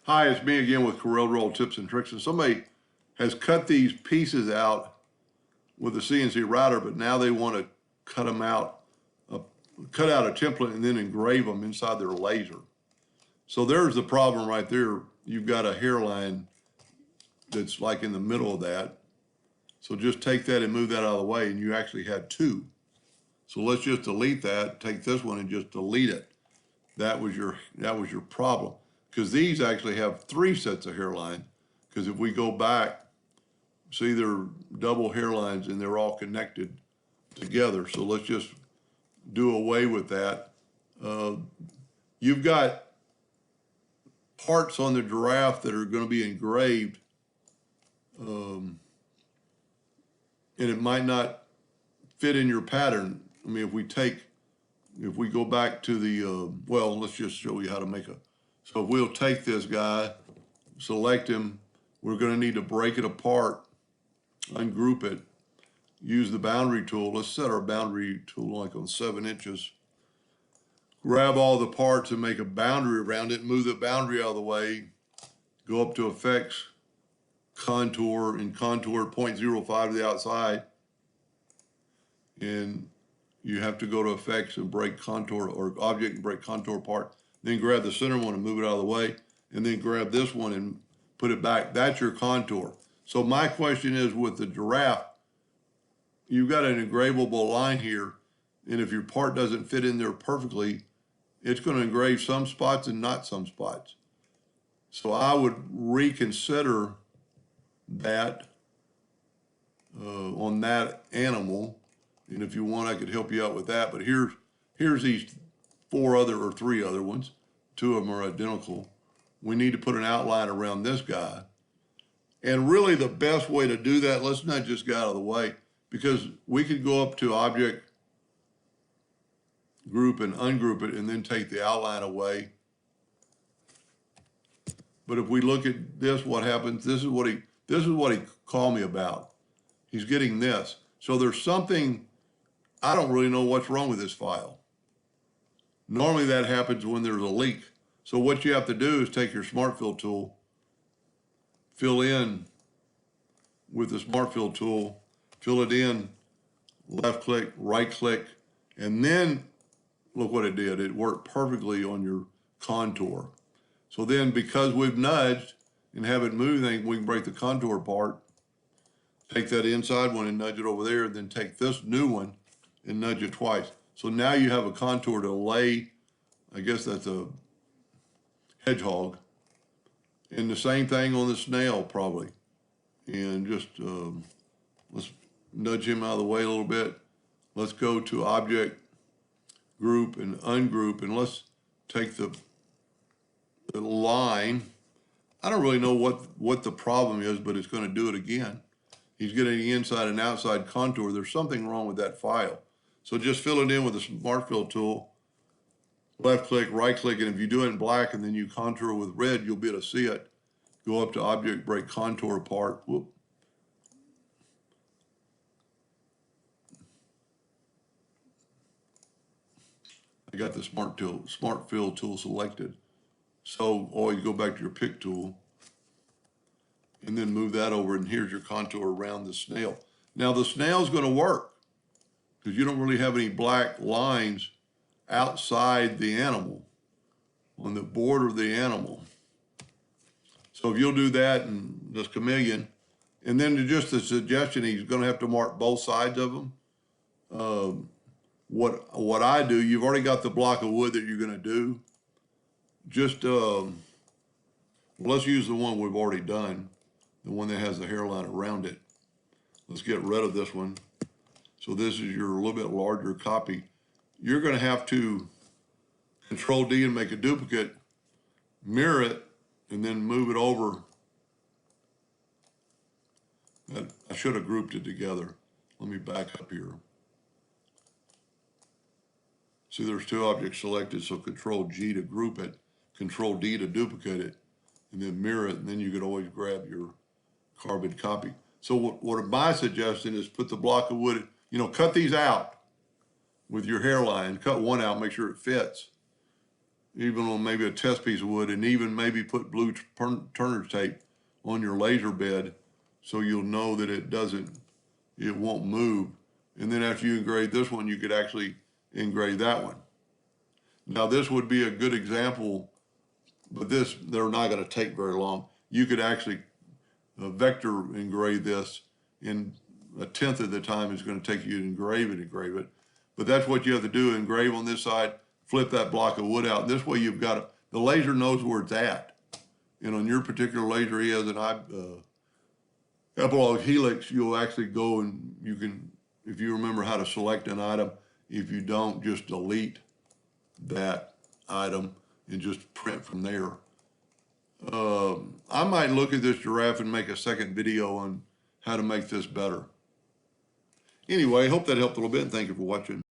Hi, it's me again with Corel Roll Tips and Tricks. And somebody has cut these pieces out with a CNC router, but now they want to cut them out, cut out a template and then engrave them inside their laser. So there's the problem right there. You've got a hairline that's like in the middle of that. So just take that and move that out of the way, and you actually had two. So let's just delete that, take this one and just delete it. That was your problem. Because these actually have three sets of hairline. Because if we go back, see they're double hairlines and they're all connected together. So let's just do away with that. You've got parts on the giraffe that are going to be engraved, and it might not fit in your pattern. I mean, if we go back to the, well, let's just show you how to make a, so if we'll take this guy, select him, we're going to need to break it apart, ungroup it, use the boundary tool. Let's set our boundary tool like on 7 inches. Grab all the parts and make a boundary around it, move the boundary out of the way, go up to Effects, Contour, and contour 0.05 to the outside. And you have to go to Effects and break contour, or Object and break contour part. Then grab the center one and move it out of the way, and then grab this one and put it back. That's your contour. So my question is, with the giraffe, you've got an engravable line here, and if your part doesn't fit in there perfectly, it's going to engrave some spots and not some spots. So I would reconsider that on that animal, and if you want, I could help you out with that. But here's these 3 other ones. 2 of them are identical. We need to put an outline around this guy. And really the best way to do that, let's not just get out of the way, because we could go up to Object, Group, and ungroup it, and then take the outline away. But if we look at this, what happens, this is what he called me about. He's getting this. So there's something, I don't really know what's wrong with this file. Normally that happens when there's a leak. So what you have to do is take your Smart Fill tool, fill in with the Smart Fill tool, fill it in, left click, right click, and then look what it did. It worked perfectly on your contour. So then because we've nudged and haven't moved anything, we can break the contour part, take that inside one and nudge it over there, and then take this new one and nudge it twice. So now you have a contour to lay, I guess that's a hedgehog. And the same thing on the snail probably. And just, let's nudge him out of the way a little bit. Let's go to Object, Group, and ungroup, and let's take the line. I don't really know what the problem is, but it's going to do it again. He's getting the inside and outside contour. There's something wrong with that file. So just fill it in with the Smart Fill tool, left click, right click, and if you do it in black and then you contour with red, you'll be able to see it. Go up to Object, break contour apart. Whoop. I got the Smart Fill tool selected. So, or you go back to your pick tool and then move that over, and here's your contour around the snail. Now the snail's going to work because you don't really have any black lines outside the animal, on the border of the animal. So if you'll do that and this chameleon, and then just a suggestion, he's going to have to mark both sides of them. What I do, you've already got the block of wood that you're going to do. Just, let's use the one we've already done, the one that has the hairline around it. Let's get rid of this one. So this is your little bit larger copy. You're going to have to Control D and make a duplicate, mirror it, and then move it over. I should have grouped it together. Let me back up here. See, there's 2 objects selected, so Control G to group it, Control D to duplicate it, and then mirror it, and then you could always grab your carbon copy. So what my suggestion is, put the block of wood, cut these out with your hairline, cut one out, make sure it fits. even on maybe a test piece of wood, and even maybe put blue Turner tape on your laser bed so you'll know that it won't move. And then after you engrave this one, you could actually engrave that one. Now this would be a good example, but they're not going to take very long. You could actually vector engrave this in a tenth of the time it's going to take you to engrave it. But that's what you have to do, engrave on this side, flip that block of wood out. This way you've got the laser knows where it's at. And on your particular laser, he has an Epilogue Helix, you'll actually go and you can, if you remember how to select an item, if you don't, just delete that item and just print from there. I might look at this giraffe and make a second video on how to make this better. Anyway, hope that helped a little bit, and thank you for watching.